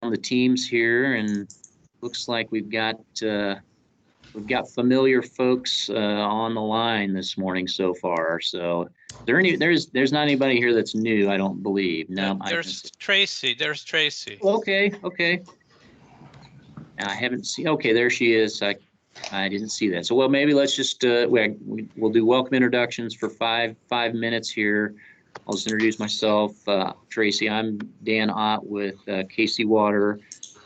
on the teams here, and looks like we've got familiar folks on the line this morning so far. So there's not anybody here that's new, I don't believe. No, there's Tracy. There's Tracy. Okay. I haven't seen. Okay, there she is. I didn't see that. So well, maybe let's just we'll do welcome introductions for five minutes here. I'll just introduce myself. Tracy, I'm Dan Ott with KC Water,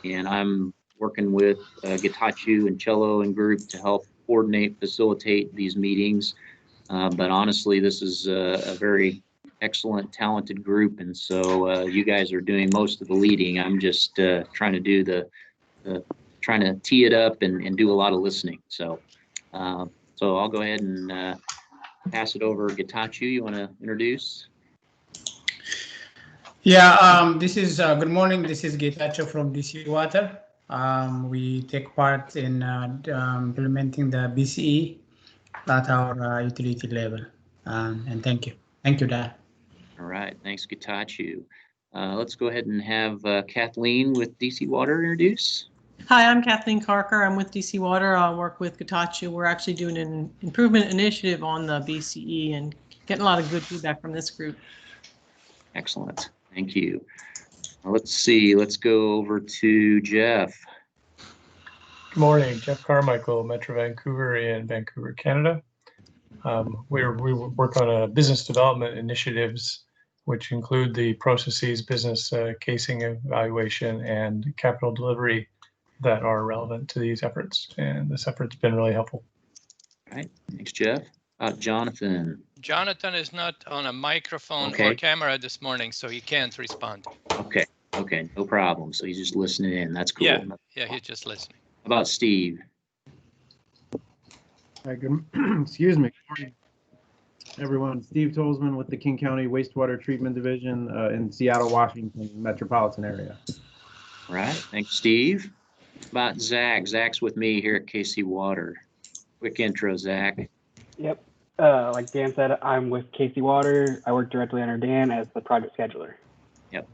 and I'm working with Getachew and Cello and group to help coordinate, facilitate these meetings. But honestly, this is a very excellent, talented group, and so you guys are doing most of the leading. I'm just trying to do trying to tee it up and do a lot of listening. So I'll go ahead and pass it over. Getachew, you want to introduce? Yeah, this is good morning. This is Getachew from DC Water. We take part in implementing the BCE at our utility level. And thank you. Thank you, Dan. All right. Thanks, Getachew. Let's go ahead and have Kathleen with DC Water introduce. Hi, I'm Kathleen Carker. I'm with DC Water. I work with Getachew. We're actually doing an improvement initiative on the BCE and getting a lot of good feedback from this group. Excellent. Thank you. Let's see. Let's go over to Jeff. Good morning. Jeff Carmichael, Metro Vancouver in Vancouver, Canada. We work on business development initiatives, which include the processes, business casing evaluation, and capital delivery that are relevant to these efforts. And this effort's been really helpful. All right. Thanks, Jeff. Jonathan. Jonathan is not on a microphone or camera this morning, so he can't respond. Okay. No problem. So he's just listening in. That's cool. Yeah, he's just listening. How about Steve? Hi, good. Excuse me. Good morning, everyone. Steve Tolzman with the King County Wastewater Treatment Division in Seattle, Washington metropolitan area. All right. Thanks, Steve. How about Zach? Zach's with me here at KC Water. Quick intro, Zach. Yep. Like Dan said, I'm with KC Water. I work directly under Dan as the project scheduler. Yep.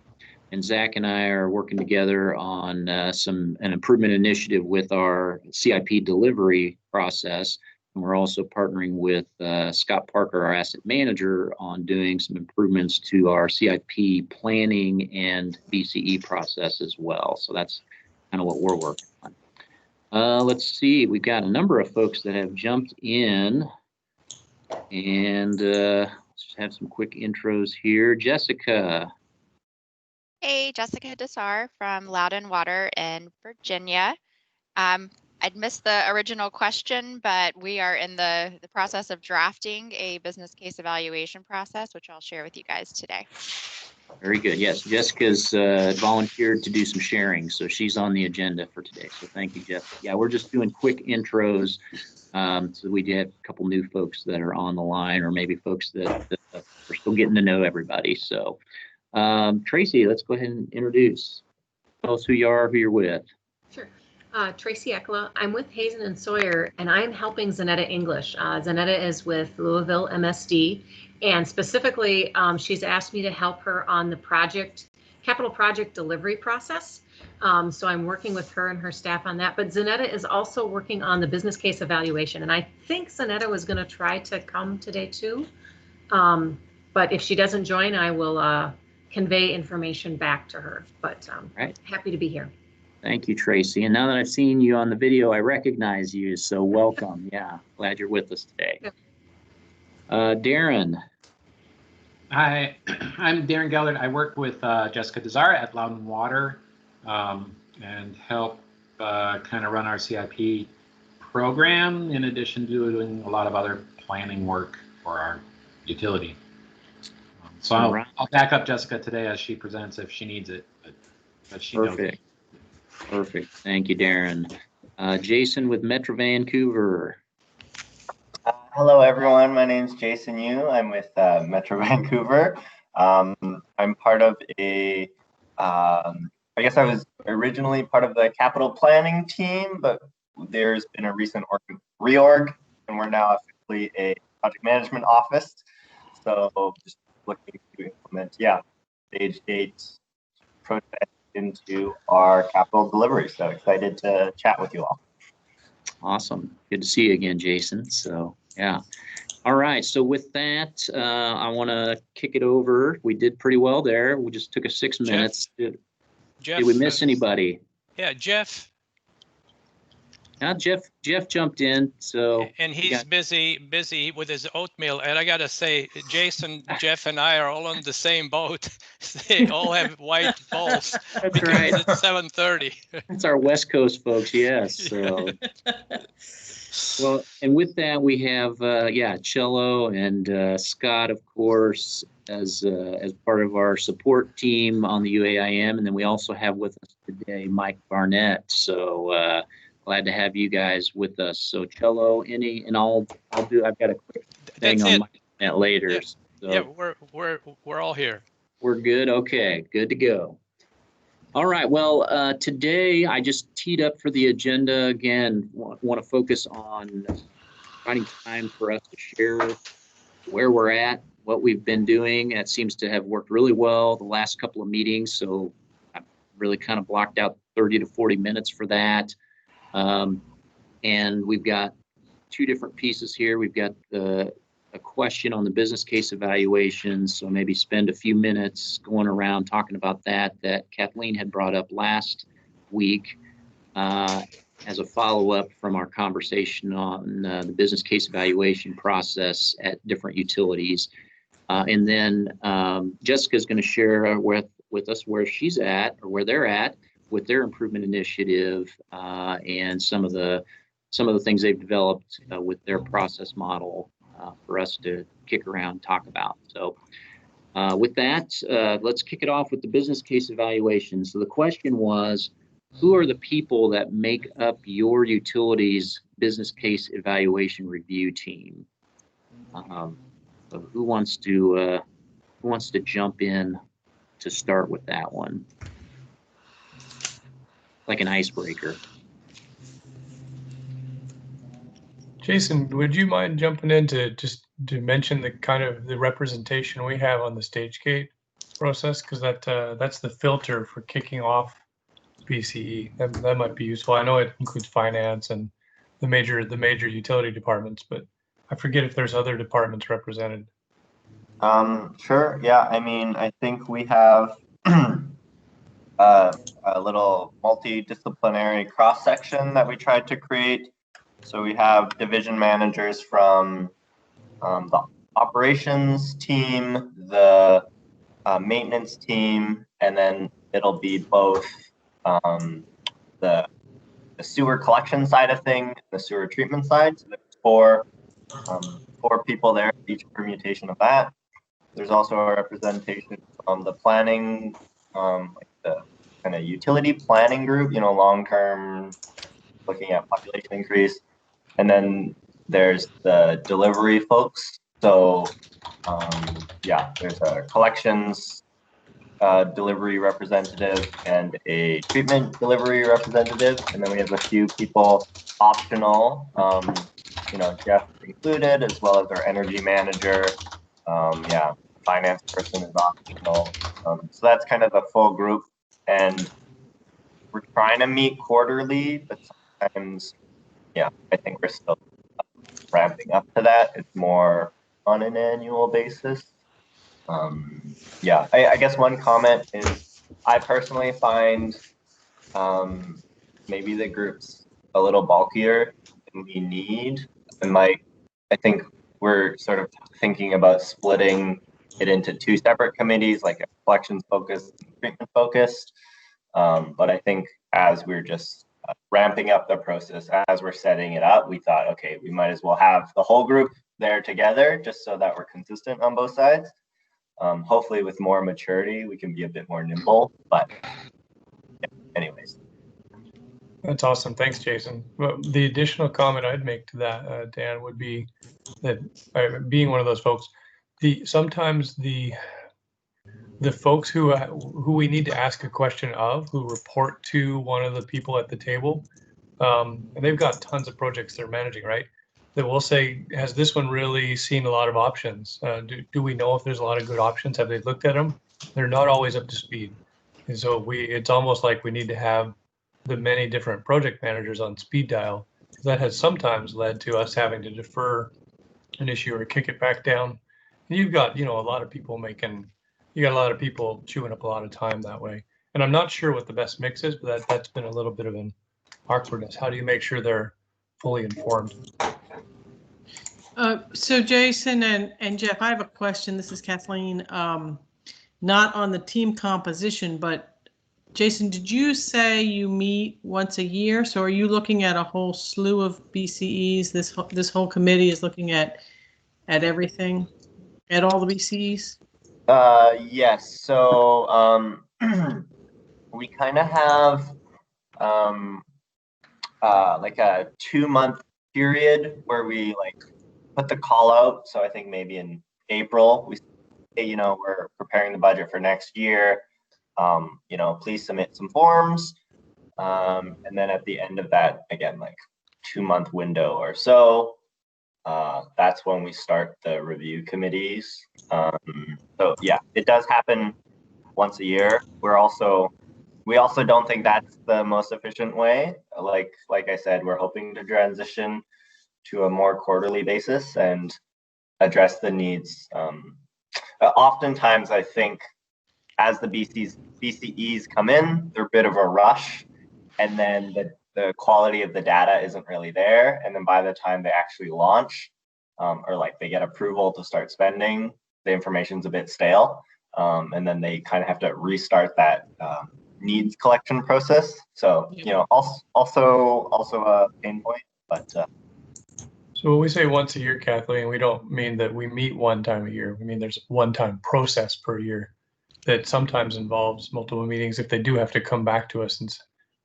And Zach and I are working together on an improvement initiative with our CIP delivery process. And we're also partnering with Scott Parker, our asset manager, on doing some improvements to our CIP planning and BCE process as well. So that's kind of what we're working on. Let's see. We've got a number of folks that have jumped in. And let's just have some quick intros here. Jessica. Hey, Jessica Desar from Loudon Water in Virginia. I'd missed the original question, but we are in the process of drafting a business case evaluation process, which I'll share with you guys today. Very good. Yes, Jessica's volunteered to do some sharing, so she's on the agenda for today. So thank you, Jessica. Yeah, we're just doing quick intros. So we do have a couple new folks that are on the line, or maybe folks that are still getting to know everybody. So Tracy, let's go ahead and introduce. Tell us who you are, who you're with. Sure. Tracy Ekla. I'm with Hazen and Sawyer, and I'm helping Zanetta English. Zanetta is with Louisville MSD, and specifically, she's asked me to help her on the capital project delivery process. So I'm working with her and her staff on that. But Zanetta is also working on the business case evaluation, and I think Zanetta was going to try to come today too. But if she doesn't join, I will convey information back to her. But right. Happy to be here. Thank you, Tracy. And now that I've seen you on the video, I recognize you. So welcome. Yeah, glad you're with us today. Darren. Hi, I'm Darren Gellert. I work with Jessica Desar at Loudon Water and help kind of run our CIP program in addition to doing a lot of other planning work for our utility. So I'll back up Jessica today as she presents if she needs it, but she knows it. Perfect. Thank you, Darren. Jason with Metro Vancouver. Hello, everyone. My name is Jason Yu. I'm with Metro Vancouver. I'm part of I guess I was originally part of the capital planning team, but there's been a recent reorg, and we're now officially a project management office. So just looking to implement, stage gates, process into our capital delivery. So excited to chat with you all. Awesome. Good to see you again, Jason. So, yeah. All right. So with that, I want to kick it over. We did pretty well there. We just took us 6 minutes. Did we miss anybody? Yeah, Jeff. Jeff jumped in, so. And he's busy with his oatmeal. And I gotta say, Jason, Jeff, and I are all on the same boat. They all have white balls. That's right. It's 7:30. That's our West Coast folks, yes. So. Well, and with that, we have, Cello and Scott, of course, as part of our support team on the UAIM. And then we also have with us today Mike Barnett. So glad to have you guys with us. So Cello, I've got a quick thing on Mike Barnett later. Yeah, so yeah, we're all here. We're good. Okay, good to go. All right. Well, today I just teed up for the agenda again. Want to focus on finding time for us to share where we're at, what we've been doing. It seems to have worked really well the last couple of meetings. So I've really kind of blocked out 30 to 40 minutes for that. And we've got two different pieces here. We've got a question on the business case evaluation. So maybe spend a few minutes going around talking about that Kathleen had brought up last week as a follow-up from our conversation on the business case evaluation process at different utilities. And then Jessica's going to share with us where she's at or where they're at with their improvement initiative and some of the things they've developed with their process model for us to kick around and talk about. So with that, let's kick it off with the business case evaluation. So the question was, who are the people that make up your utility's business case evaluation review team? So who wants to jump in to start with that one? Like an icebreaker. Jason, would you mind jumping in to mention the kind of the representation we have on the stage gate process? Because that's the filter for kicking off BCE. That might be useful. I know it includes finance and the major utility departments, but I forget if there's other departments represented. Sure. Yeah. I mean, I think we have a little multidisciplinary cross section that we tried to create. So we have division managers from the operations team, the maintenance team, and then it'll be both the sewer collection side of things, the sewer treatment side. So there's four people there, each permutation of that. There's also a representation from the planning, like the kind of utility planning group, long-term, looking at population increase. And then there's the delivery folks. So there's a collections delivery representative and a treatment delivery representative. And then we have a few people optional, Jeff included, as well as our energy manager. Finance person is optional. So that's kind of the full group. And we're trying to meet quarterly, but sometimes, I think we're still ramping up to that. It's more on an annual basis. I guess one comment is I personally find maybe the group's a little bulkier than we need. And I think we're sort of thinking about splitting it into two separate committees, like a collections focused and treatment focused. But I think as we're just ramping up the process, as we're setting it up, we thought, okay, we might as well have the whole group there together just so that we're consistent on both sides. Hopefully with more maturity, we can be a bit more nimble, but anyways. That's awesome. Thanks, Jason. Well, the additional comment I'd make to that, Dan, would be that being one of those folks, sometimes the folks who we need to ask a question of, who report to one of the people at the table, and they've got tons of projects they're managing, right? That will say, has this one really seen a lot of options? Do we know if there's a lot of good options? Have they looked at them? They're not always up to speed. And so it's almost like we need to have the many different project managers on speed dial. That has sometimes led to us having to defer an issue or kick it back down. And you've got, a lot of people chewing up a lot of time that way. And I'm not sure what the best mix is, but that's been a little bit of an awkwardness. How do you make sure they're fully informed? So Jason and Jeff, I have a question. This is Kathleen. Not on the team composition, but Jason, did you say you meet once a year? So are you looking at a whole slew of BCEs? This whole committee is looking at everything, at all the BCEs? Yes. So we kind of have like a 2-month period where we put the call out. So I think maybe in April we say, we're preparing the budget for next year. Please submit some forms. And then at the end of that, again, 2-month window or so, that's when we start the review committees. So yeah, it does happen once a year. We also don't think that's the most efficient way. Like I said, we're hoping to transition to a more quarterly basis and address the needs. Oftentimes, I think as the BCEs come in, they're a bit of a rush, and then the quality of the data isn't really there. And then by the time they actually launch, or they get approval to start spending, the information's a bit stale. And then they kind of have to restart that needs collection process. So, also a pain point, but. So when we say once a year, Kathleen, we don't mean that we meet one time a year. We mean there's a one-time process per year that sometimes involves multiple meetings. If they do have to come back to us and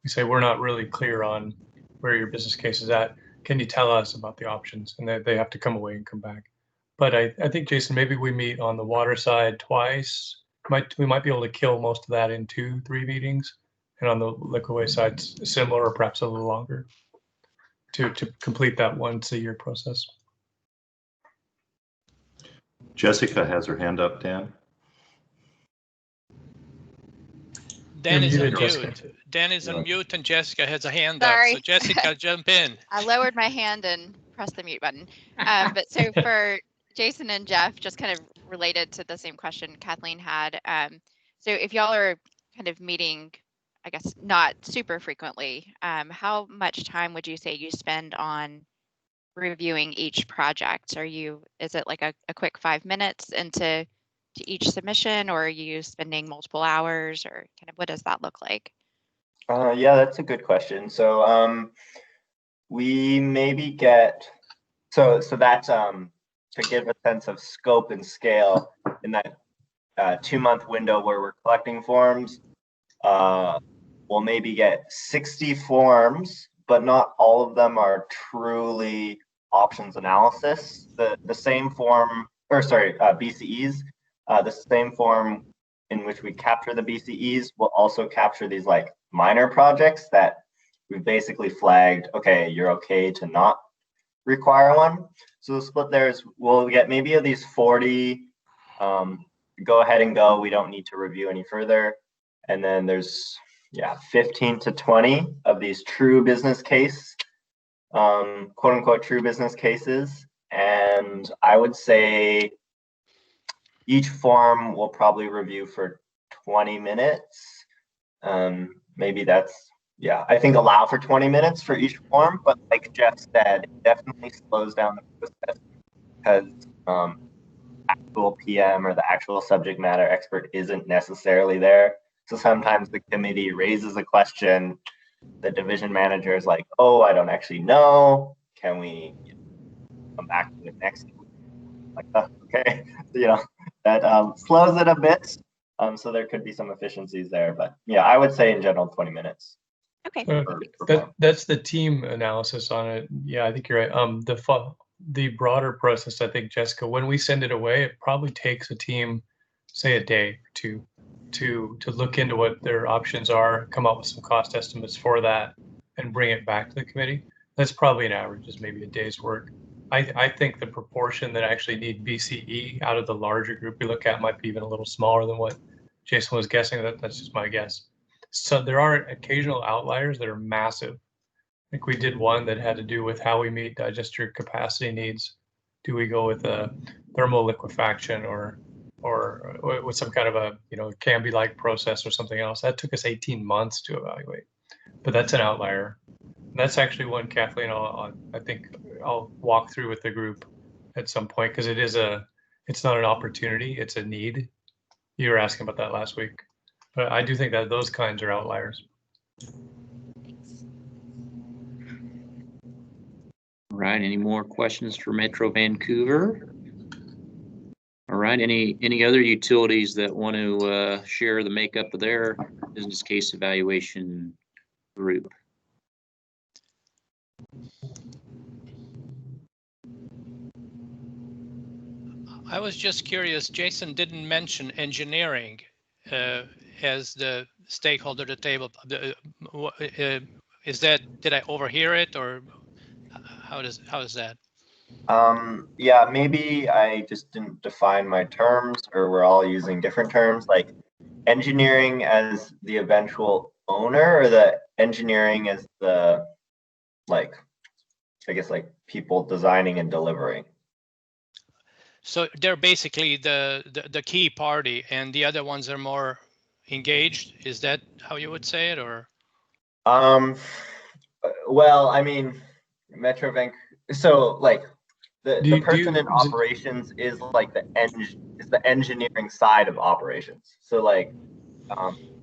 we say, we're not really clear on where your business case is at, can you tell us about the options? And they have to come away and come back. But I think, Jason, maybe we meet on the water side twice. We might be able to kill most of that in 2-3 meetings. And on the liquid waste side, similar or perhaps a little longer to complete that once a year process. Jessica has her hand up, Dan. Dan is on Jessica. mute. Dan is on mute and Jessica has a hand Sorry. up. So Jessica, jump in. I lowered my hand and pressed the mute button. But so for Jason and Jeff, just kind of related to the same question Kathleen had. So if y'all are kind of meeting, I guess, not super frequently, how much time would you say you spend on reviewing each project? Is it like a quick 5 minutes into each submission, or are you spending multiple hours, or kind of what does that look like? Yeah, that's a good question. So we maybe get so that's to give a sense of scope and scale in that 2-month window where we're collecting forms. We'll maybe get 60 forms, but not all of them are truly options analysis. The same form, BCEs, the same form in which we capture the BCEs will also capture these minor projects that we've basically flagged, okay, you're okay to not require one. So the split there is we'll get maybe of these 40, go ahead and go, we don't need to review any further. And then there's 15 to 20 of these true business case, quote unquote true business cases. And I would say each form will probably review for 20 minutes. Maybe that's, I think allow for 20 minutes for each form, but like Jeff said, it definitely slows down the process because actual PM or the actual subject matter expert isn't necessarily there. So sometimes the committee raises a question, the division manager is like, oh, I don't actually know. Can we come back to it next week? Like, okay, that slows it a bit. So there could be some efficiencies there, but I would say in general 20 minutes. Okay. That's the team analysis on it. Yeah, I think you're right. The broader process, I think, Jessica, when we send it away, it probably takes a team, say, a day or two to look into what their options are, come up with some cost estimates for that, and bring it back to the committee. That's probably an average, is maybe a day's work. I think the proportion that actually need BCE out of the larger group we look at might be even a little smaller than what Jason was guessing that. That's just my guess. So there are occasional outliers that are massive. I think we did one that had to do with how we meet digester capacity needs. Do we go with a thermal liquefaction or with some kind of a Canby-like process or something else? That took us 18 months to evaluate, but that's an outlier. And that's actually one, Kathleen, I think I'll walk through with the group at some point, because it's not an opportunity, it's a need. You were asking about that last week, but I do think that those kinds are outliers. All right, any more questions for Metro Vancouver? All right, any other utilities that want to share the makeup of their business case evaluation group? I was just curious, Jason didn't mention engineering as the stakeholder at the table. Is that, did I overhear it, or how is that? Yeah, maybe I just didn't define my terms, or we're all using different terms, like engineering as the eventual owner, or the engineering as the, like, I guess, like people designing and delivering. So they're basically the key party, and the other ones are more engaged. Is that how you would say it, or? Well, I mean, Metro Vancouver. So, like, the person in operations is like the engineering side of operations. So, like,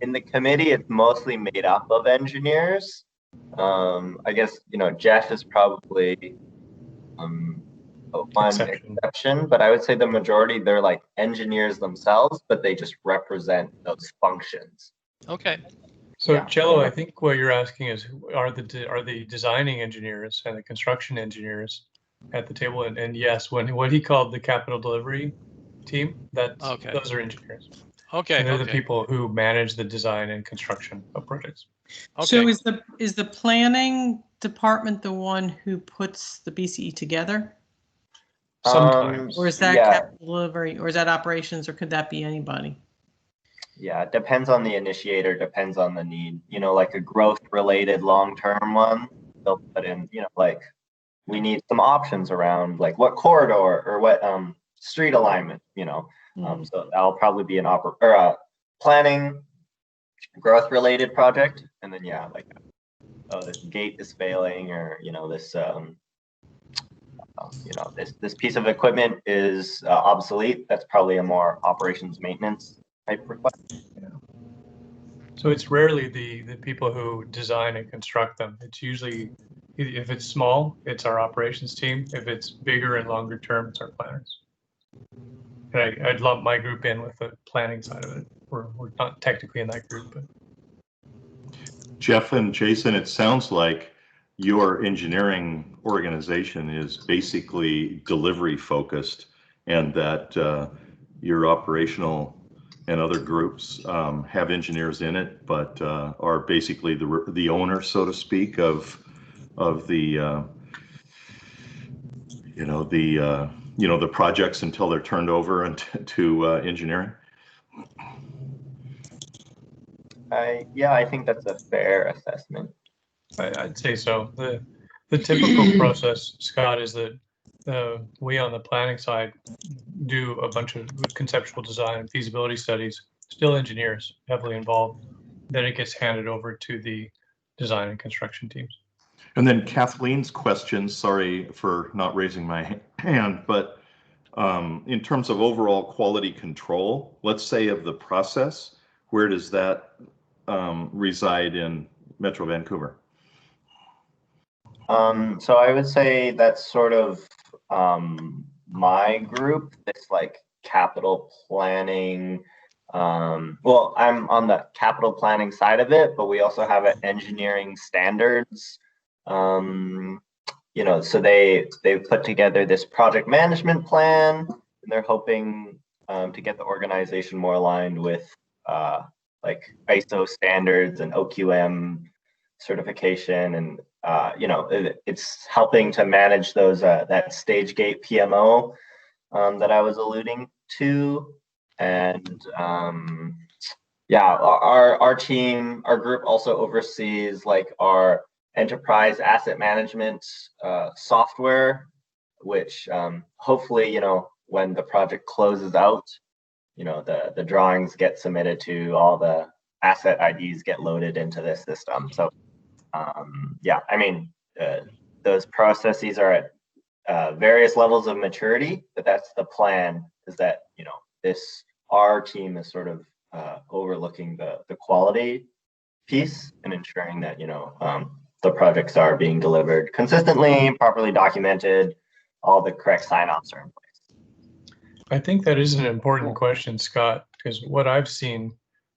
in the committee, it's mostly made up of engineers. I guess Jeff is probably one exception, but I would say the majority, they're like engineers themselves, but they just represent those functions. Okay. So yeah. Cello, I think what you're asking is, are the designing engineers and the construction engineers at the table? And yes, what he called the capital delivery team, those are engineers. Okay. And they're the people who manage the design and construction of projects. Okay. So is the planning department the one who puts the BCE together? Sometimes. Or is that capital delivery, or is that operations, or could that be anybody? Yeah, it depends on the initiator, depends on the need. Like a growth-related long-term one, they'll put in, like, we need some options around, like, what corridor or what street alignment, so that'll probably be a planning growth-related project. And then, yeah, like, oh, this gate is failing, or, this piece of equipment is obsolete. That's probably a more operations maintenance type request. Yeah. So it's rarely the people who design and construct them. It's usually, if it's small, it's our operations team. If it's bigger and longer term, it's our planners. And I'd lump my group in with the planning side of it. We're not technically in that group, but. Jeff and Jason, it sounds like your engineering organization is basically delivery focused, and that your operational and other groups have engineers in it, but are basically the owner, so to speak, of the the projects until they're turned over to engineering. I think that's a fair assessment. I'd say so. The typical process, Scott, is that we on the planning side do a bunch of conceptual design and feasibility studies, still engineers heavily involved. Then it gets handed over to the design and construction teams. And then Kathleen's question, sorry for not raising my hand, but in terms of overall quality control, let's say of the process, where does that reside in Metro Vancouver? So I would say that's sort of my group, this like capital planning. Well, I'm on the capital planning side of it, but we also have an engineering standards. So they've put together this project management plan, and they're hoping to get the organization more aligned with like ISO standards and OQM certification, and it's helping to manage those that stage gate PMO that I was alluding to, and Yeah, our team, our group also oversees like our enterprise asset management software, which hopefully, when the project closes out, the drawings get submitted to all the asset IDs get loaded into this system. So yeah, I mean, those processes are at various levels of maturity, but that's the plan, is that, our team is sort of overlooking the quality piece and ensuring that, the projects are being delivered consistently, properly documented, all the correct sign-offs are in place. I think that is an important question, Scott, because what I've seen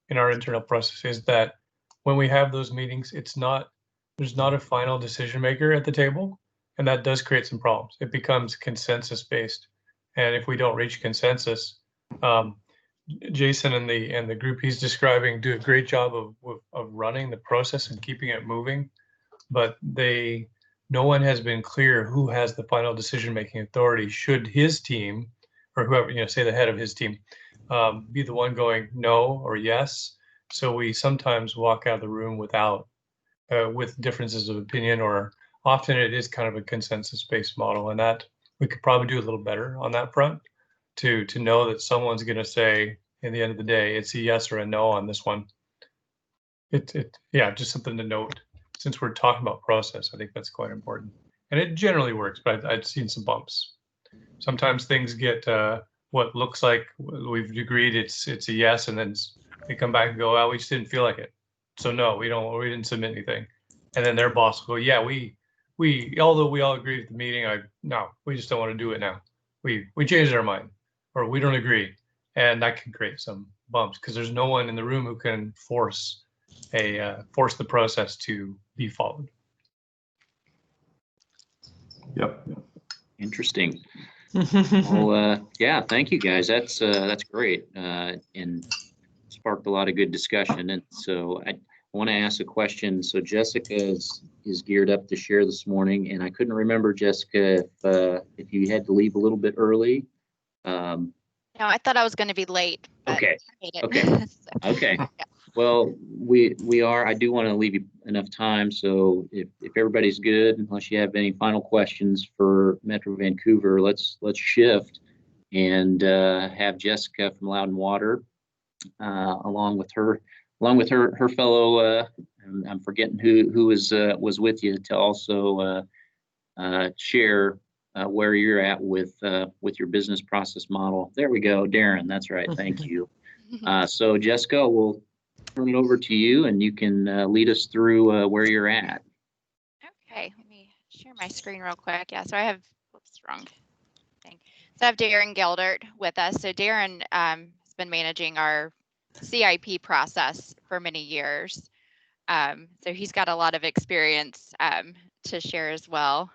in our internal process is that when we have those meetings, there's not a final decision maker at the table, and that does create some problems. It becomes consensus based, and if we don't reach consensus, Jason and the group he's describing do a great job of running the process and keeping it moving, but no one has been clear who has the final decision making authority. Should his team, or whoever, say the head of his team, be the one going no or yes? So we sometimes walk out of the room with differences of opinion, or often it is kind of a consensus-based model, and that we could probably do a little better on that front to know that someone's going to say, in the end of the day, it's a yes or a no on this one. Yeah, just something to note. Since we're talking about process, I think that's quite important. And it generally works, but I've seen some bumps. Sometimes things get what looks like we've agreed it's a yes, and then they come back and go, well, we just didn't feel like it. So no, we didn't submit anything. And then their boss will go, yeah, we although we all agreed at the meeting, no, we just don't want to do it now. We changed our mind, or we don't agree. And that can create some bumps because there's no one in the room who can force the process to be followed. Yep. Interesting. Well, yeah, thank you guys. That's great, and sparked a lot of good discussion. And so I want to ask a question. So Jessica is geared up to share this morning, and I couldn't remember, Jessica, if you had to leave a little bit early. No, I thought I was going to be late. Okay. I made it. Okay. So, Okay. yeah. Well, we are. I do want to leave you enough time. So if everybody's good, unless you have any final questions for Metro Vancouver, let's shift and have Jessica from Loudon Water, along with her fellow. I'm forgetting who was with you, to also share where you're at with your business process model. There we go, Darren. That's right. Thank you. So Jessica, we'll turn it over to you, and you can lead us through where you're at. Okay, let me share my screen real quick. Yeah, so I have, whoops, wrong thing. So I have Darren Geldert with us. So Darren has been managing our CIP process for many years. So he's got a lot of experience to share as well.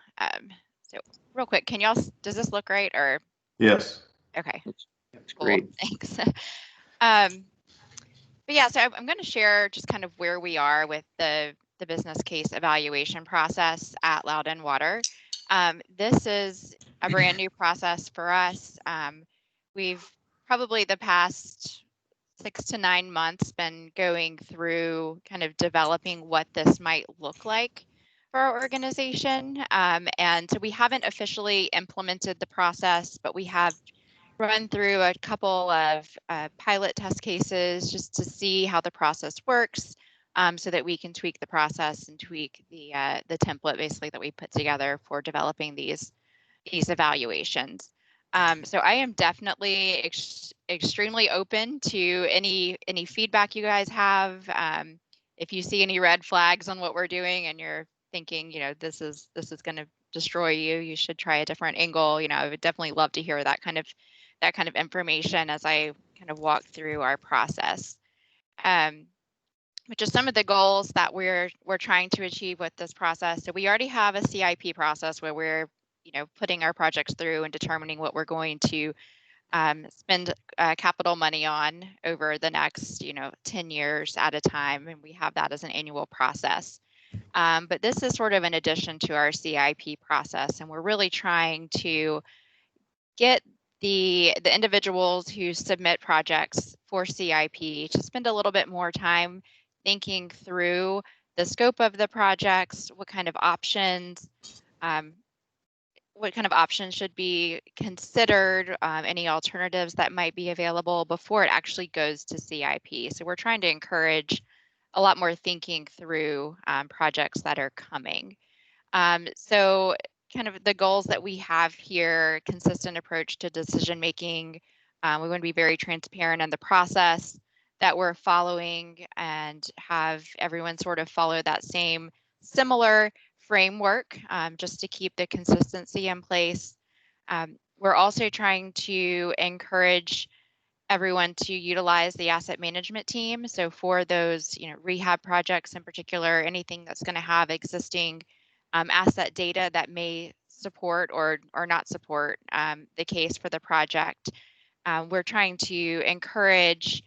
So real quick, does this look right, or? Yes. Okay. That's cool. great. Thanks. But yeah, so I'm going to share just kind of where we are with the business case evaluation process at Loudon Water. This is a brand new process for us. We've probably the past 6 to 9 months been going through kind of developing what this might look like for our organization. And so we haven't officially implemented the process, but we have run through a couple of pilot test cases just to see how the process works, so that we can tweak the process and tweak the template basically that we put together for developing these evaluations. So I am definitely extremely open to any feedback you guys have. If you see any red flags on what we're doing and you're thinking, this is going to destroy you, you should try a different angle. I would definitely love to hear that kind of information as I kind of walk through our process. Which is some of the goals that we're trying to achieve with this process. So we already have a CIP process where we're putting our projects through and determining what we're going to spend capital money on over the next 10 years at a time, and we have that as an annual process. But this is sort of an addition to our CIP process, and we're really trying to get the individuals who submit projects for CIP to spend a little bit more time thinking through the scope of the projects, what kind of options should be considered, any alternatives that might be available before it actually goes to CIP. So we're trying to encourage a lot more thinking through projects that are coming. So kind of the goals that we have here, consistent approach to decision making. We want to be very transparent in the process that we're following and have everyone sort of follow that same similar framework just to keep the consistency in place. We're also trying to encourage everyone to utilize the asset management team. So for those, rehab projects in particular, anything that's going to have existing asset data that may support or not support the case for the project. We're trying to encourage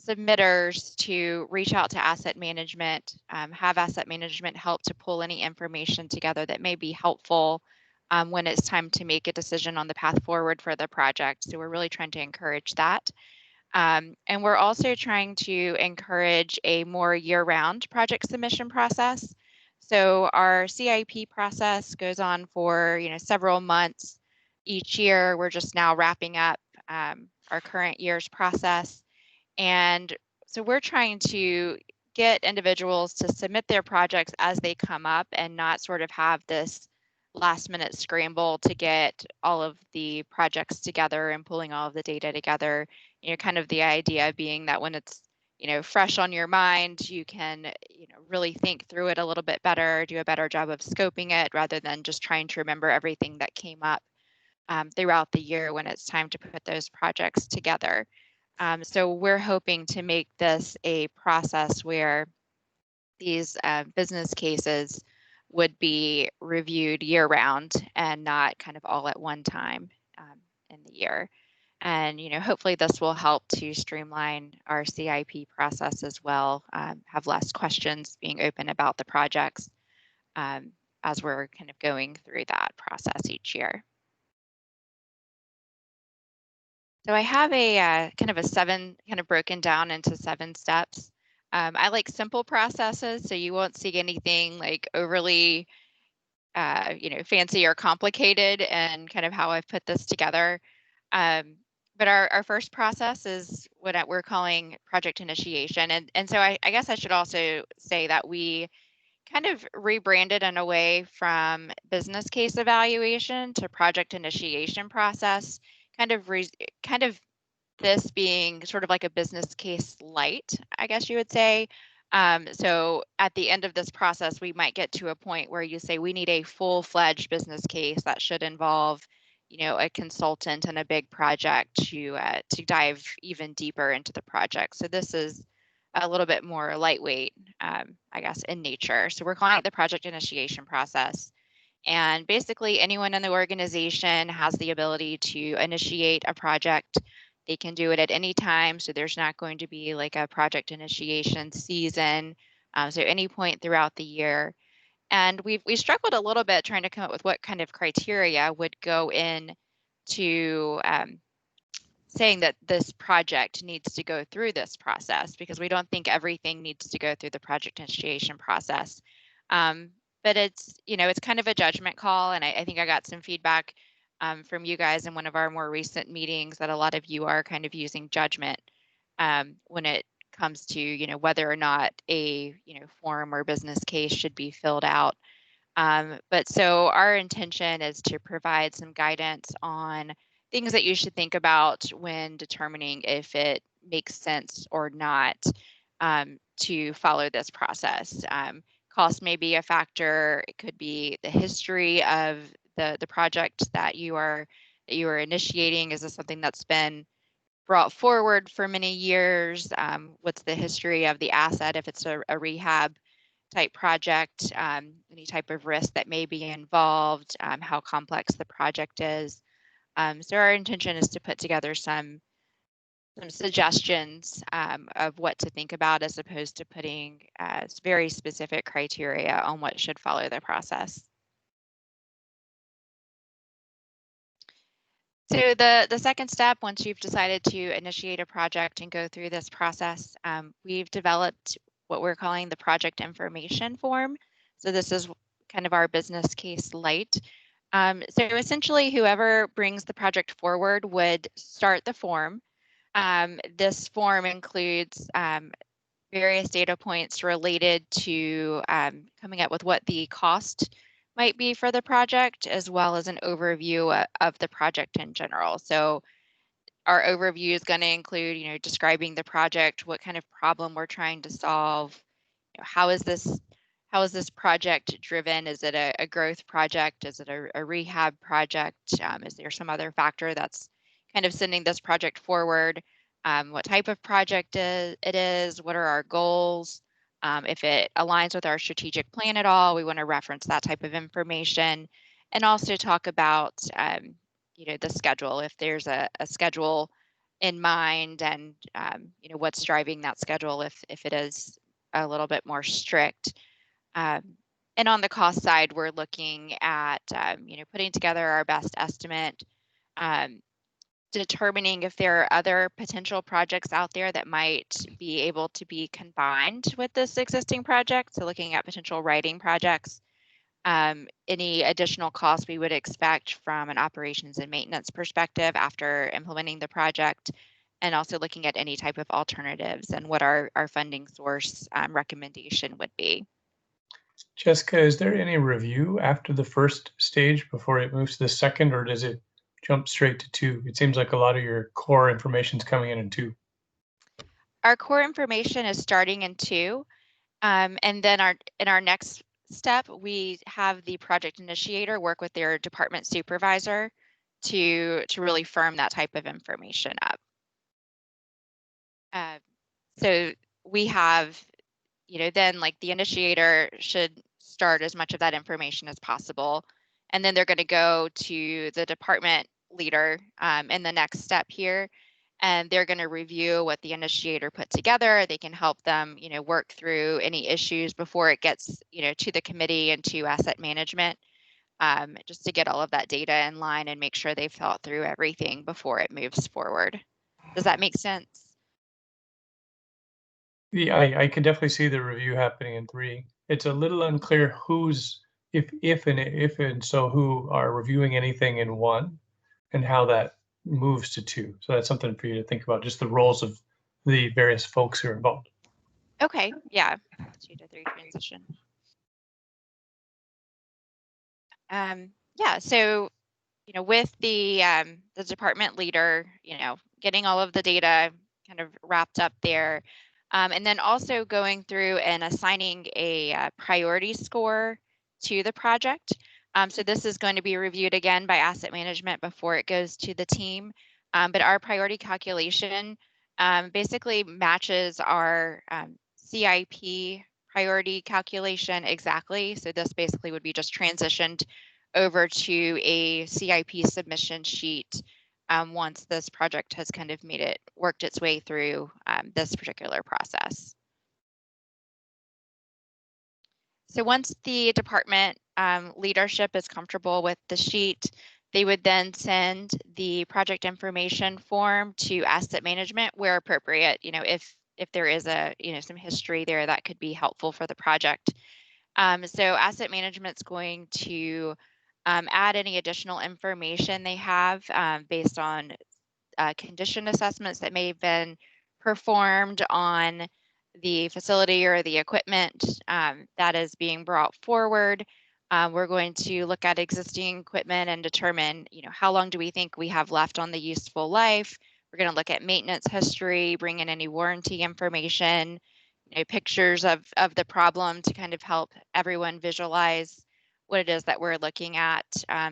submitters to reach out to asset management, have asset management help to pull any information together that may be helpful when it's time to make a decision on the path forward for the project. So we're really trying to encourage that. And we're also trying to encourage a more year-round project submission process. So our CIP process goes on for several months each year. We're just now wrapping up our current year's process. And so we're trying to get individuals to submit their projects as they come up and not sort of have this last minute scramble to get all of the projects together and pulling all of the data together. Kind of the idea being that when it's fresh on your mind, you can really think through it a little bit better, do a better job of scoping it rather than just trying to remember everything that came up throughout the year when it's time to put those projects together. So we're hoping to make this a process where these business cases would be reviewed year round and not kind of all at one time in the year. And, hopefully this will help to streamline our CIP process as well, have less questions being open about the projects as we're kind of going through that process each year. So I have a kind of broken down into 7 steps. I like simple processes, so you won't see anything like overly, fancy or complicated and kind of how I've put this together. But our first process is what we're calling project initiation. And so I guess I should also say that we kind of rebranded in a way from business case evaluation to project initiation process, kind of this being sort of like a business case light, I guess you would say. So at the end of this process, we might get to a point where you say we need a full-fledged business case that should involve a consultant and a big project to dive even deeper into the project. So this is a little bit more lightweight, I guess, in nature. So we're calling it the project initiation process. And basically anyone in the organization has the ability to initiate a project. They can do it at any time. So there's not going to be like a project initiation season. So any point throughout the year. And we struggled a little bit trying to come up with what kind of criteria would go in to saying that this project needs to go through this process, because we don't think everything needs to go through the project initiation process. But it's kind of a judgment call. And I think I got some feedback from you guys in one of our more recent meetings that a lot of you are kind of using judgment when it comes to whether or not a form or business case should be filled out. But so our intention is to provide some guidance on things that you should think about when determining if it makes sense or not to follow this process. Cost may be a factor. It could be the history of the project that you are initiating. Is this something that's been brought forward for many years? What's the history of the asset if it's a rehab type project? Any type of risk that may be involved? How complex the project is. So our intention is to put together some suggestions of what to think about, as opposed to putting very specific criteria on what should follow the process. So the second step, once you've decided to initiate a project and go through this process, we've developed what we're calling the project information form. So this is kind of our business case light. So essentially, whoever brings the project forward would start the form. This form includes various data points related to coming up with what the cost might be for the project, as well as an overview of the project in general. So our overview is going to include, describing the project, what kind of problem we're trying to solve, how is this project driven? Is it a growth project? Is it a rehab project? Is there some other factor that's kind of sending this project forward? What type of project it is? What are our goals? If it aligns with our strategic plan at all, we want to reference that type of information, and also talk about the schedule, if there's a schedule in mind, and what's driving that schedule if it is a little bit more strict. And on the cost side, we're looking at putting together our best estimate, determining if there are other potential projects out there that might be able to be combined with this existing project. So looking at potential writing projects, any additional costs we would expect from an operations and maintenance perspective after implementing the project, and also looking at any type of alternatives and what our funding source recommendation would be. Jessica, is there any review after the first stage before it moves to the second, or does it jump straight to 2? It seems like a lot of your core information is coming in 2. Our core information is starting in 2, and then in our next step, we have the project initiator work with their department supervisor to really firm that type of information up. So we have, then like the initiator should start as much of that information as possible. And then they're going to go to the department leader in the next step here. And they're going to review what the initiator put together. They can help them, work through any issues before it gets, to the committee and to asset management, just to get all of that data in line and make sure they've thought through everything before it moves forward. Does that make sense? Yeah, I can definitely see the review happening in 3. It's a little unclear who's, if and so who are reviewing anything in 1 and how that moves to 2. So that's something for you to think about, just the roles of the various folks who are involved. Okay, yeah, 2 to 3 transition. Yeah, so, with the department leader, getting all of the data kind of wrapped up there, and then also going through and assigning a priority score to the project. So this is going to be reviewed again by asset management before it goes to the team. But our priority calculation basically matches our CIP priority calculation exactly. So this basically would be just transitioned over to a CIP submission sheet once this project has kind of worked its way through this particular process. So once the department leadership is comfortable with the sheet, they would then send the project information form to asset management where appropriate, if there is some history there that could be helpful for the project. So asset management's going to add any additional information they have based on condition assessments that may have been performed on the facility or the equipment that is being brought forward. We're going to look at existing equipment and determine, how long do we think we have left on the useful life. We're going to look at maintenance history, bring in any warranty information, pictures of the problem to kind of help everyone visualize what it is that we're looking at.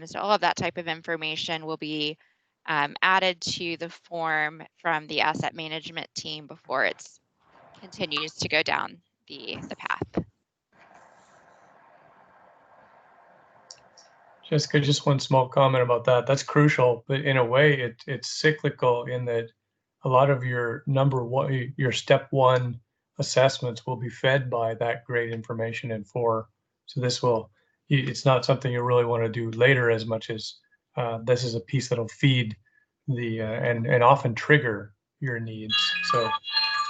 So all of that type of information will be added to the form from the asset management team before it continues to go down the path. Jessica, just one small comment about that. That's crucial, but in a way, it's cyclical in that a lot of your your step 1 assessments will be fed by that great information in 4. So it's not something you really want to do later as much as this is a piece that'll feed and often trigger your needs. So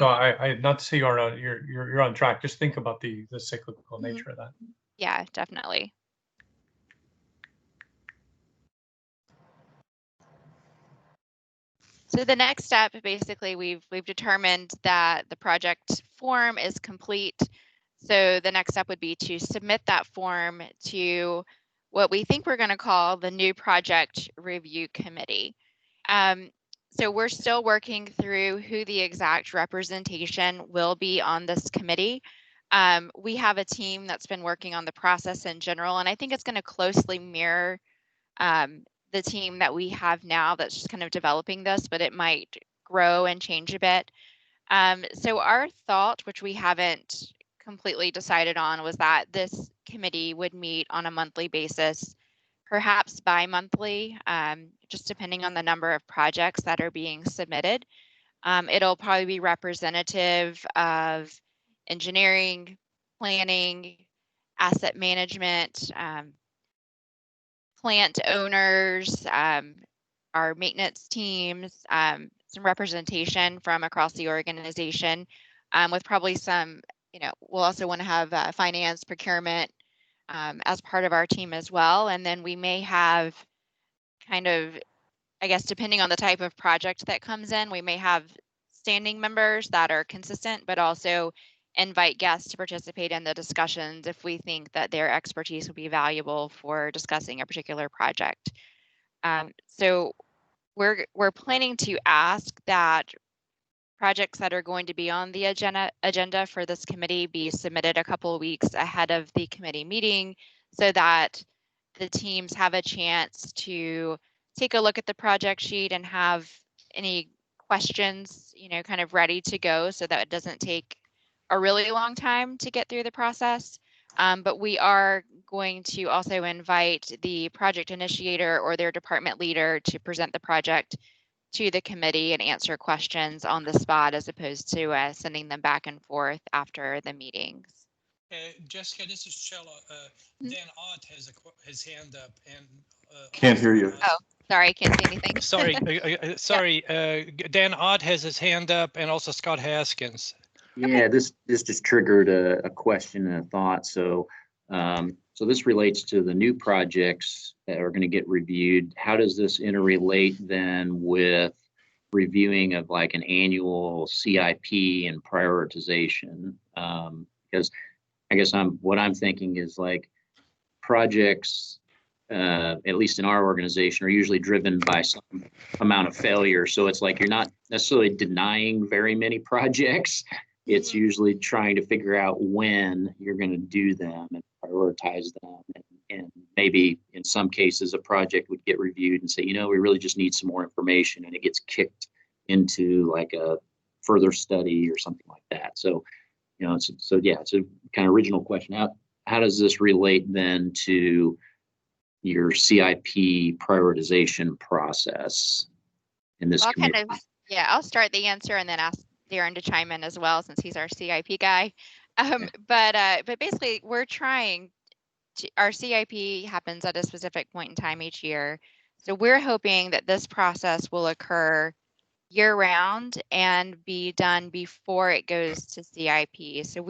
I not to say you're on track. Just think about the cyclical nature of that. Yeah, definitely. So the next step, basically, we've determined that the project form is complete. So the next step would be to submit that form to what we think we're going to call the new project review committee. So we're still working through who the exact representation will be on this committee. We have a team that's been working on the process in general, and I think it's going to closely mirror the team that we have now that's just kind of developing this, but it might grow and change a bit. So our thought, which we haven't completely decided on, was that this committee would meet on a monthly basis, perhaps bi-monthly, just depending on the number of projects that are being submitted. It'll probably be representative of engineering, planning, asset management, plant owners, our maintenance teams, some representation from across the organization, with probably some, we'll also want to have finance, procurement as part of our team as well. And then we may have kind of, I guess, depending on the type of project that comes in, we may have standing members that are consistent, but also invite guests to participate in the discussions if we think that their expertise will be valuable for discussing a particular project. So we're planning to ask that projects that are going to be on the agenda for this committee be submitted a couple of weeks ahead of the committee meeting, so that the teams have a chance to take a look at the project sheet and have any questions, kind of ready to go, so that it doesn't take a really long time to get through the process. But we are going to also invite the project initiator or their department leader to present the project to the committee and answer questions on the spot, as opposed to sending them back and forth after the meetings. Jessica, this is Chella. Dan Ott has his hand up, and Can't hear you. Oh, sorry, can't see anything. Sorry. Dan Ott has his hand up, and also Scott Haskins. Yeah, this just triggered a question and a thought. So, so this relates to the new projects that are going to get reviewed. How does this interrelate then with reviewing of like an annual CIP and prioritization? Because I guess what I'm thinking is like projects, at least in our organization, are usually driven by some amount of failure. So it's like you're not necessarily denying very many projects. It's usually trying to figure out when you're going to do them and prioritize them. And maybe in some cases, a project would get reviewed and say, we really just need some more information, and it gets kicked into like a further study or something like that. So, it's a kind of original question. How does this relate then to your CIP prioritization process in this committee? I'll start the answer and then ask Darren to chime in as well, since he's our CIP guy. But basically, we're trying to, our CIP happens at a specific point in time each year. So we're hoping that this process will occur year round and be done before it goes to CIP. So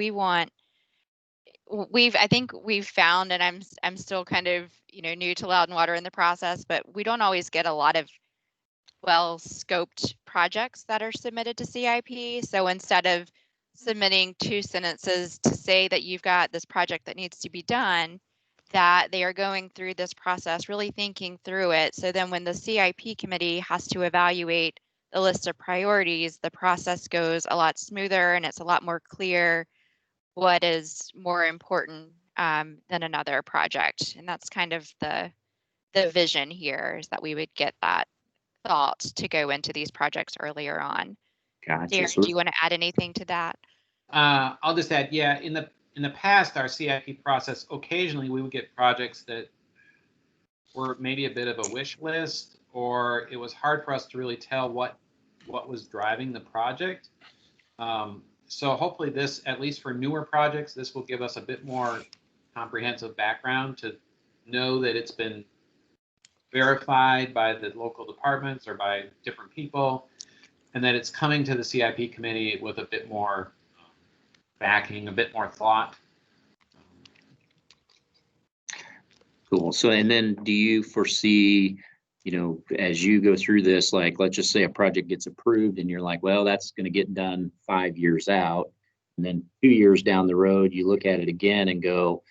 I think we've found, and I'm still kind of, new to Loudon Water in the process, but we don't always get a lot of well-scoped projects that are submitted to CIP. So instead of submitting 2 sentences to say that you've got this project that needs to be done, that they are going through this process, really thinking through it. So then when the CIP committee has to evaluate the list of priorities, the process goes a lot smoother, and it's a lot more clear what is more important than another project. And that's kind of the vision here, is that we would get that thought to go into these projects earlier on. Gotcha. Darren, do you want to add anything to that? I'll just add, in the past, our CIP process, occasionally we would get projects that were maybe a bit of a wish list, or it was hard for us to really tell what was driving the project. So hopefully this, at least for newer projects, this will give us a bit more comprehensive background to know that it's been verified by the local departments or by different people, and that it's coming to the CIP committee with a bit more backing, a bit more thought. Cool. So, and then do you foresee, you know, as you go through this, like, let's just say a project gets approved and you're like, well, that's going to get done 5 years out. And then 2 years down the road, you look at it again and go,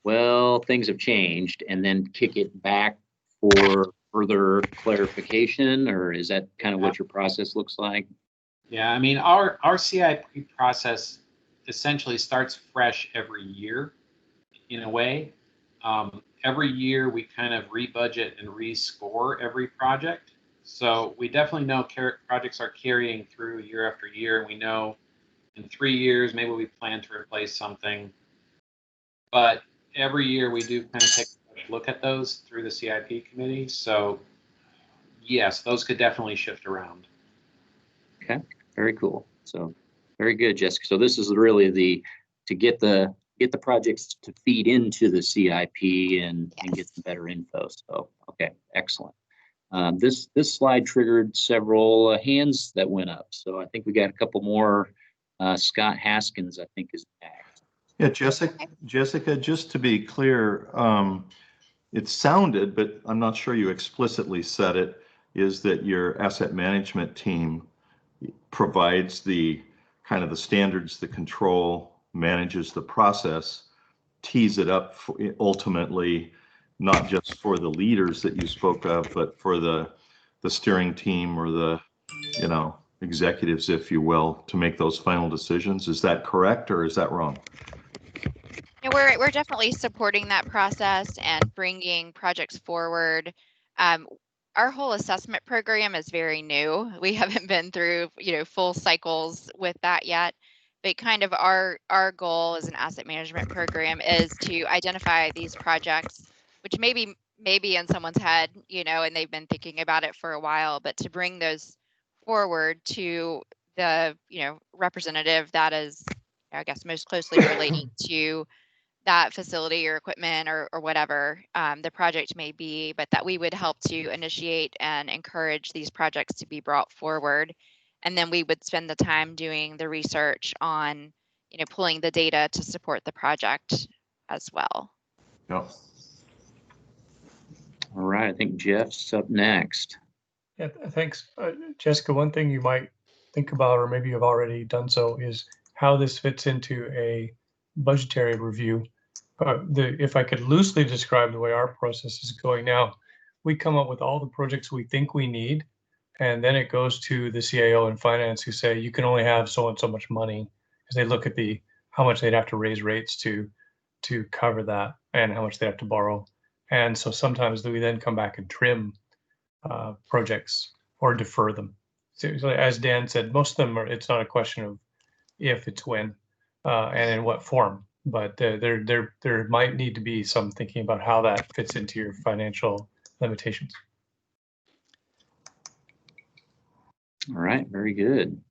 well, things have changed, and then kick it back for further clarification? Or is that kind of what your process looks like? Yeah, I mean, our CIP process essentially starts fresh every year in a way. Every year we kind of rebudget and rescore every project. So we definitely know projects are carrying through year after year. And we know in 3 years, maybe we plan to replace something. But every year we do kind of take a look at those through the CIP committee. So yes, those could definitely shift around. Okay, very cool. So very good, Jessica. So this is really to get the projects to feed into the CIP and get some better info. So, okay, excellent. This slide triggered several hands that went up. So I think we got a couple more. Scott Haskins, I think, is next. Yeah, Jessica, just to be clear, it sounded, but I'm not sure you explicitly said it, is that your asset management team provides the kind of the standards, the control, manages the process, tees it up for ultimately, not just for the leaders that you spoke of, but for the steering team or the, you know, executives, if you will, to make those final decisions. Is that correct, or is that wrong? Yeah, we're definitely supporting that process and bringing projects forward. Our whole assessment program is very new. We haven't been through, you know, full cycles with that yet. But kind of our goal as an asset management program is to identify these projects, which maybe in someone's head, you know, and they've been thinking about it for a while, but to bring those forward to the, you know, representative that is, I guess, most closely relating to that facility or equipment or whatever the project may be, but that we would help to initiate and encourage these projects to be brought forward. And then we would spend the time doing the research on, you know, pulling the data to support the project as well. Yep. All right, I think Jeff's up next. Yeah, thanks. Jessica, one thing you might think about, or maybe you've already done so, is how this fits into a budgetary review. If I could loosely describe the way our process is going now, we come up with all the projects we think we need, and then it goes to the CAO and finance, who say you can only have so and so much money, because they look at how much they'd have to raise rates to cover that and how much they have to borrow. And so sometimes we then come back and trim projects or defer them. So as Dan said, most of them it's not a question of if, it's when and in what form. But there might need to be some thinking about how that fits into your financial limitations. All right, very good.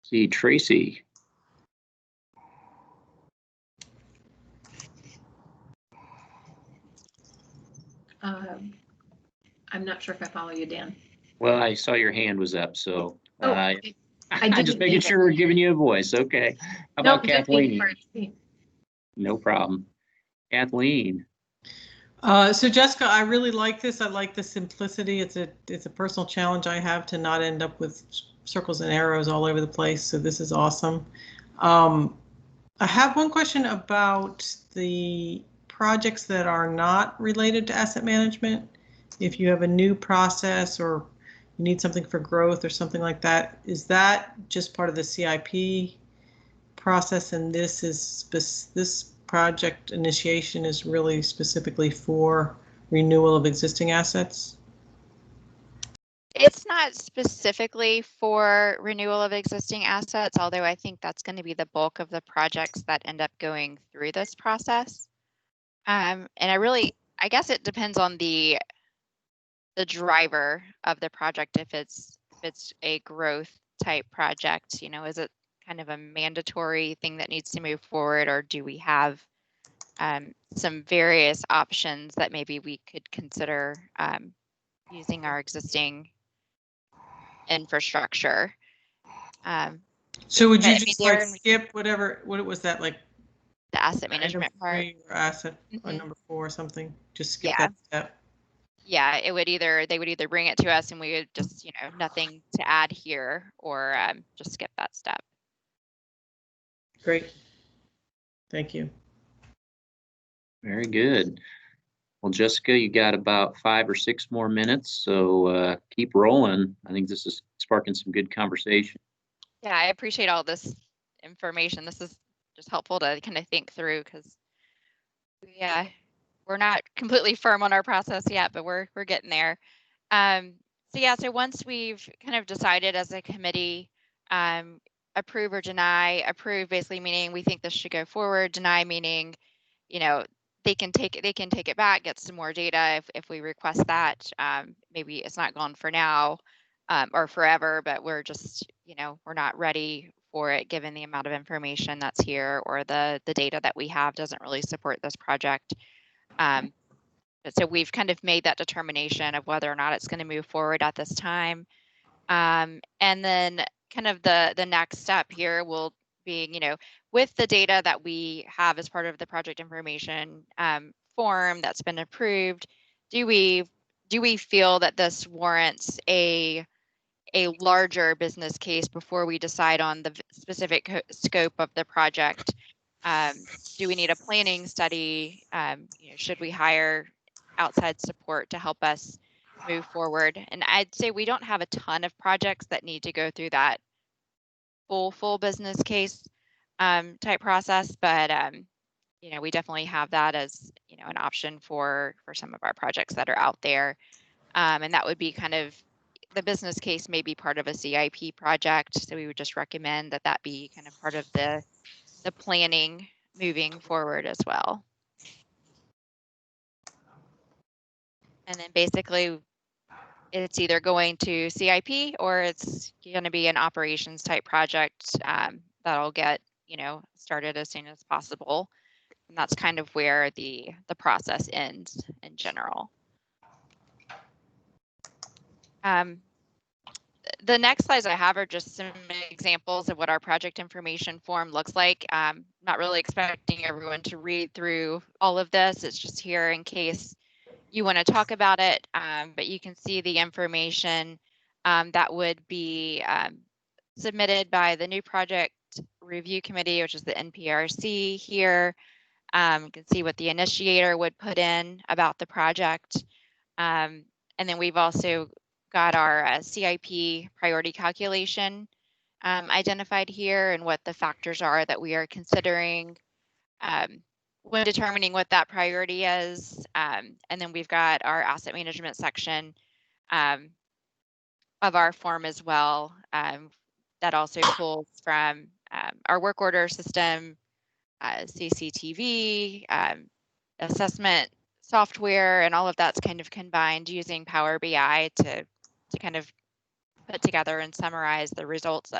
See, Tracy. I'm not sure if I follow you, Dan. Well, I saw your hand was up, so I I'm just making sure we're giving you a voice. Okay. How about Kathleen? No problem. Kathleen. So Jessica, I really like this. I like the simplicity. It's a personal challenge I have to not end up with circles and arrows all over the place. So this is awesome. I have one question about the projects that are not related to asset management. If you have a new process or you need something for growth or something like that, is that just part of the CIP process? And this project initiation is really specifically for renewal of existing assets? It's not specifically for renewal of existing assets, although I think that's going to be the bulk of the projects that end up going through this process. And I guess it depends on the driver of the project. If it's a growth type project, you know, is it kind of a mandatory thing that needs to move forward, or do we have some various options that maybe we could consider using our existing infrastructure. So would you I mean, just like Darren, skip whatever, what was that, like the asset item management part? 3 or asset or Mhm. number 4 or something? Just skip Yeah. that step. Yeah, they would either bring it to us and we would just, nothing to add here, or just skip that step. Great. Thank you. Very good. Well, Jessica, you got about 5 or 6 more minutes, so keep rolling. I think this is sparking some good conversation. Yeah, I appreciate all this information. This is just helpful to kind of think through, because we're not completely firm on our process yet, but we're getting there. So once we've kind of decided as a committee, approve or deny. Approve basically meaning we think this should go forward. Deny meaning, they can take it back, get some more data if we request that. Maybe it's not gone for now or forever, but we're just, we're not ready for it given the amount of information that's here, or the data that we have doesn't really support this project. So we've kind of made that determination of whether or not it's going to move forward at this time. And then kind of the next step here will be, with the data that we have as part of the project information form that's been approved, do we feel that this warrants a larger business case before we decide on the specific scope of the project? Do we need a planning study? Should we hire outside support to help us move forward? And I'd say we don't have a ton of projects that need to go through that full business case type process, but we definitely have that as an option for some of our projects that are out there, and that would be kind of the business case may be part of a CIP project, so we would just recommend that be kind of part of the planning moving forward as well. And then basically it's either going to CIP or it's going to be an operations type project that'll get, started as soon as possible. And that's kind of where the process ends in general. The next slides I have are just some examples of what our project information form looks like. Not really expecting everyone to read through all of this. It's just here in case you want to talk about it, but you can see the information that would be submitted by the new project review committee, which is the NPRC here. You can see what the initiator would put in about the project. And then we've also got our CIP priority calculation identified here, and what the factors are that we are considering when determining what that priority is. And then we've got our asset management section of our form as well, that also pulls from our work order system, CCTV, assessment software, and all of that's kind of combined using Power BI to kind of put together and summarize the results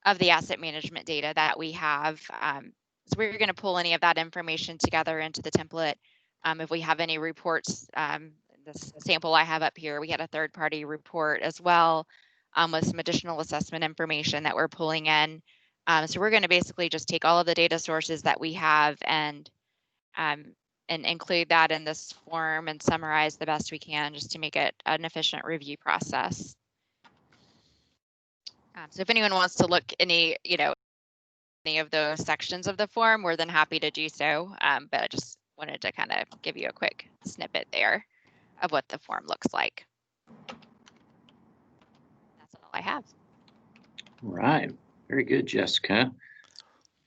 of the asset management data that we have. So we're going to pull any of that information together into the template. If we have any reports, this sample I have up here, we had a third-party report as well with some additional assessment information that we're pulling in. So we're going to basically just take all of the data sources that we have and include that in this form and summarize the best we can, just to make it an efficient review process. So if anyone wants to look any of those sections of the form, we're then happy to do so. But I just wanted to kind of give you a quick snippet there of what the form looks like. That's all I have. All right. Very good, Jessica.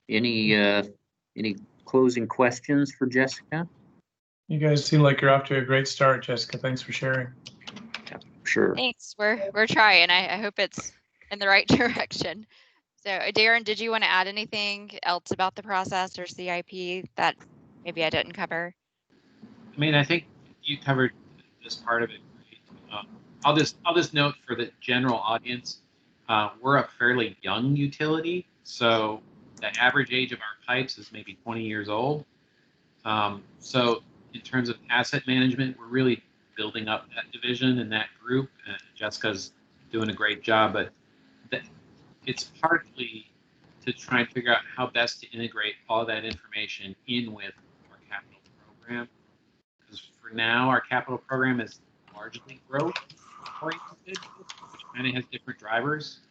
Any closing questions for Jessica? You guys seem like you're off to a great start, Jessica. Thanks for sharing. Yeah, sure. Thanks. We're trying. I hope it's in the right direction. So Darren, did you want to add anything else about the process or CIP that maybe I didn't cover? I mean, I think you covered this part of it. I'll just note for the general audience, we're a fairly young utility, so the average age of our pipes is maybe 20 years old. So in terms of asset management, we're really building up that division and that group. And Jessica's doing a great job, but it's partly to try and figure out how best to integrate all that information in with our capital program. Because for now, our capital program is largely growth oriented, which kind of has different drivers.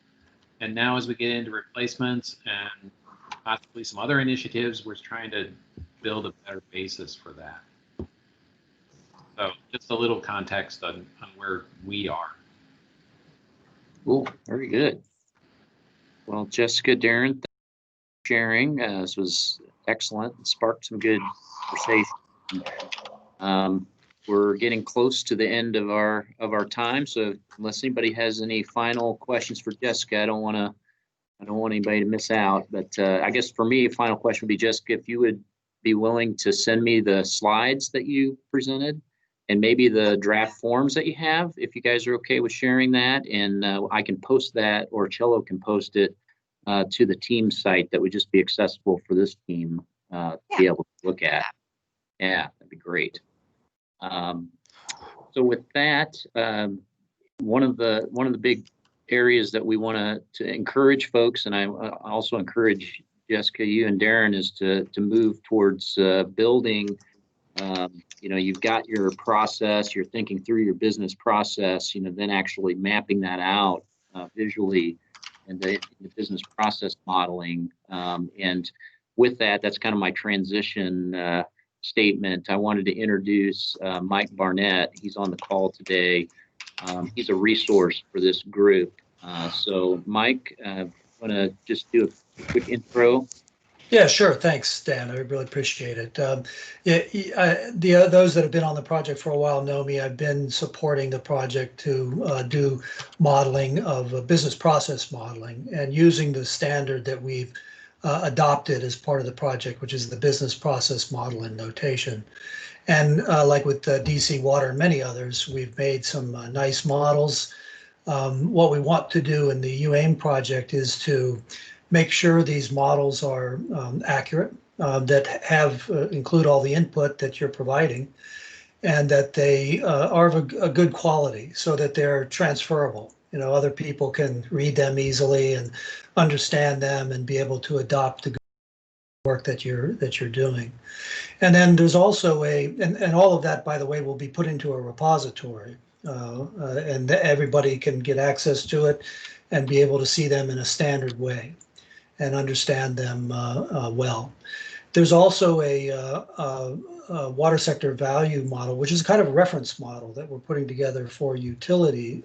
And now as we get into replacements and possibly some other initiatives, we're trying to build a better basis for that. So just a little context on where we are. Cool, very good. Well, Jessica, Darren, thanks for sharing. This was excellent. It sparked some good conversation. We're getting close to the end of our time, so unless anybody has any final questions for Jessica, I don't want anybody to miss out. But I guess for me, a final question would be, Jessica, if you would be willing to send me the slides that you presented and maybe the draft forms that you have, if you guys are okay with sharing that, and I can post that, or Cello can post it to the team site that would just be accessible for this team to be able to look at. Yeah, that'd be great. So with that, one of the big areas that we want to encourage folks, and I also encourage Jessica, you and Darren, is to move towards building. You've got your process, you're thinking through your business process, then actually mapping that out visually in the business process modeling. And with that, that's kind of my transition statement. I wanted to introduce Mike Barnett. He's on the call today. He's a resource for this group. So Mike, I want to just do a quick intro. Yeah, sure. Thanks, Dan. I really appreciate it. Those that have been on the project for a while know me. I've been supporting the project to do modeling of business process modeling and using the standard that we've adopted as part of the project, which is the business process model and notation. And like with DC Water and many others, we've made some nice models. What we want to do in the UAIM project is to make sure these models are accurate, that include all the input that you're providing, and that they are of a good quality so that they're transferable. Other people can read them easily and understand them and be able to adopt the work that you're doing. And then there's also and all of that, by the way, will be put into a repository, and everybody can get access to it and be able to see them in a standard way and understand them well. There's also a water sector value model, which is kind of a reference model that we're putting together for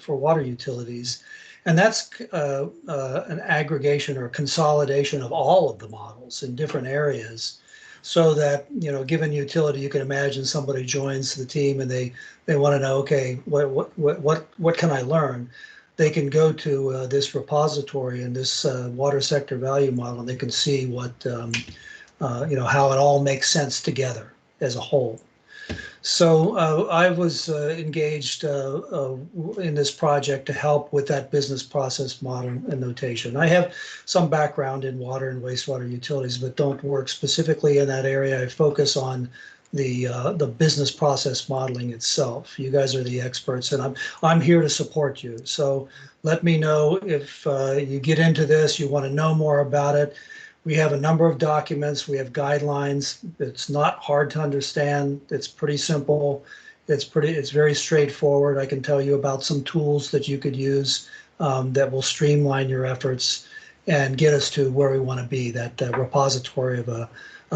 water utilities. And that's an aggregation or consolidation of all of the models in different areas, so that, given utility, you can imagine somebody joins the team and they want to know, okay, what can I learn? They can go to this repository and this water sector value model, and they can see what, how it all makes sense together as a whole. So I was engaged in this project to help with that business process model and notation. I have some background in water and wastewater utilities, but don't work specifically in that area. I focus on the business process modeling itself. You guys are the experts, and I'm here to support you. So let me know if you get into this, you want to know more about it. We have a number of documents. We have guidelines. It's not hard to understand. It's pretty simple. It's very straightforward. I can tell you about some tools that you could use that will streamline your efforts and get us to where we want to be, that repository of a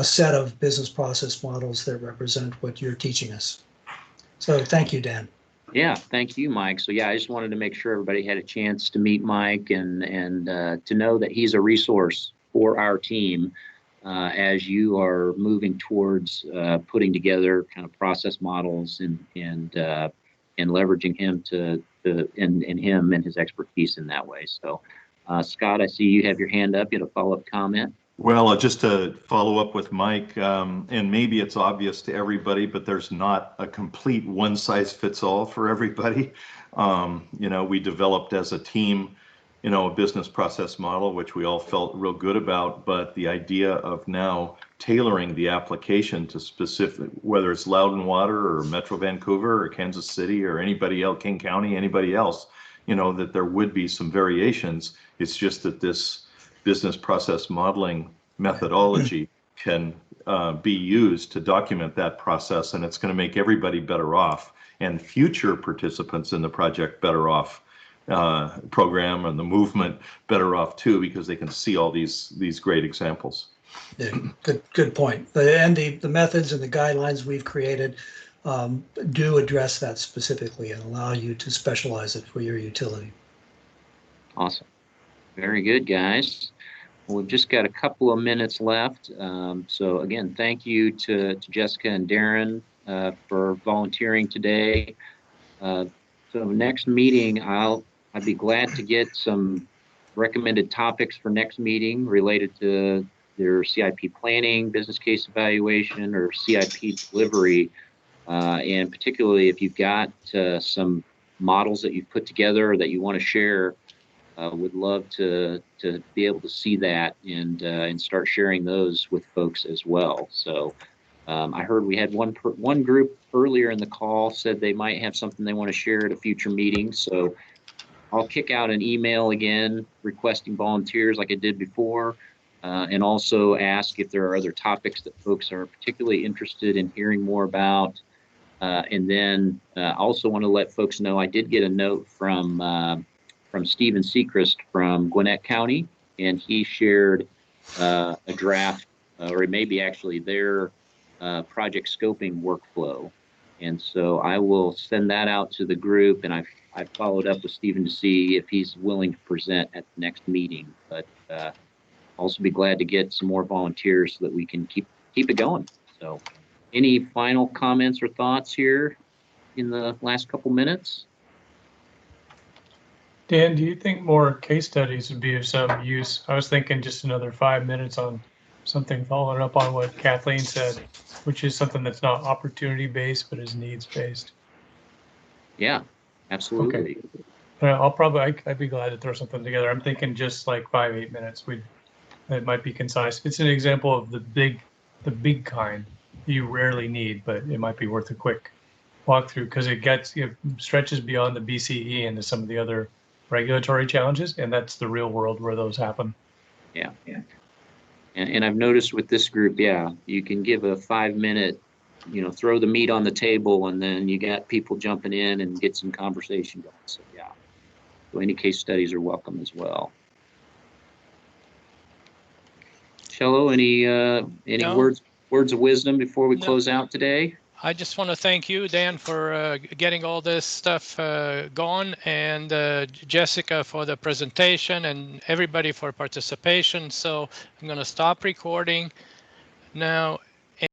set of business process models that represent what you're teaching us. So thank you, Dan. Yeah, thank you, Mike. So yeah, I just wanted to make sure everybody had a chance to meet Mike and to know that he's a resource for our team as you are moving towards putting together kind of process models and leveraging him and him and his expertise in that way. So Scott, I see you have your hand up. You had a follow-up comment. Well, just to follow up with Mike, and maybe it's obvious to everybody, but there's not a complete one size fits all for everybody. We developed as a team a business process model, which we all felt real good about, but the idea of now tailoring the application to specific, whether it's Loudoun Water or Metro Vancouver or Kansas City or anybody else, King County, anybody else, that there would be some variations. It's just that this business process modeling methodology can be used to document that process, and it's going to make everybody better off and future participants in the project better off. Program and the movement better off too, because they can see all these great examples. Yeah, good point. And the methods and the guidelines we've created do address that specifically and allow you to specialize it for your utility. Awesome. Very good, guys. Well, we've just got a couple of minutes left. So again, thank you to Jessica and Darren for volunteering today. So next meeting, I'd be glad to get some recommended topics for next meeting related to their CIP planning, business case evaluation, or CIP delivery. And particularly if you've got some models that you've put together or that you want to share, would love to be able to see that and start sharing those with folks as well. So I heard we had one group earlier in the call said they might have something they want to share at a future meeting. So I'll kick out an email again requesting volunteers like I did before, and also ask if there are other topics that folks are particularly interested in hearing more about. And then I also want to let folks know I did get a note from Stephen Sechrist from Gwinnett County, and he shared a draft, or it may be actually their project scoping workflow. And so I will send that out to the group, and I followed up with Stephen to see if he's willing to present at the next meeting. But also be glad to get some more volunteers so that we can keep it going. So any final comments or thoughts here in the last couple minutes? Dan, do you think more case studies would be of some use? I was thinking just another 5 minutes on something following up on what Kathleen said, which is something that's not opportunity-based, but is needs-based. Yeah, absolutely. Okay. I'd be glad to throw something together. I'm thinking just like 5-8 minutes. It might be concise. It's an example of the big kind you rarely need, but it might be worth a quick walkthrough because it stretches beyond the BCE into some of the other regulatory challenges, and that's the real world where those happen. Yeah. And I've noticed with this group, you can give a 5-minute, throw the meat on the table, and then you got people jumping in and get some conversation going. So so any case studies are welcome as well. Cello, any words of wisdom before we close out today? I just want to thank you, Dan, for getting all this stuff going, and Jessica for the presentation, and everybody for participation. So I'm going to stop recording now.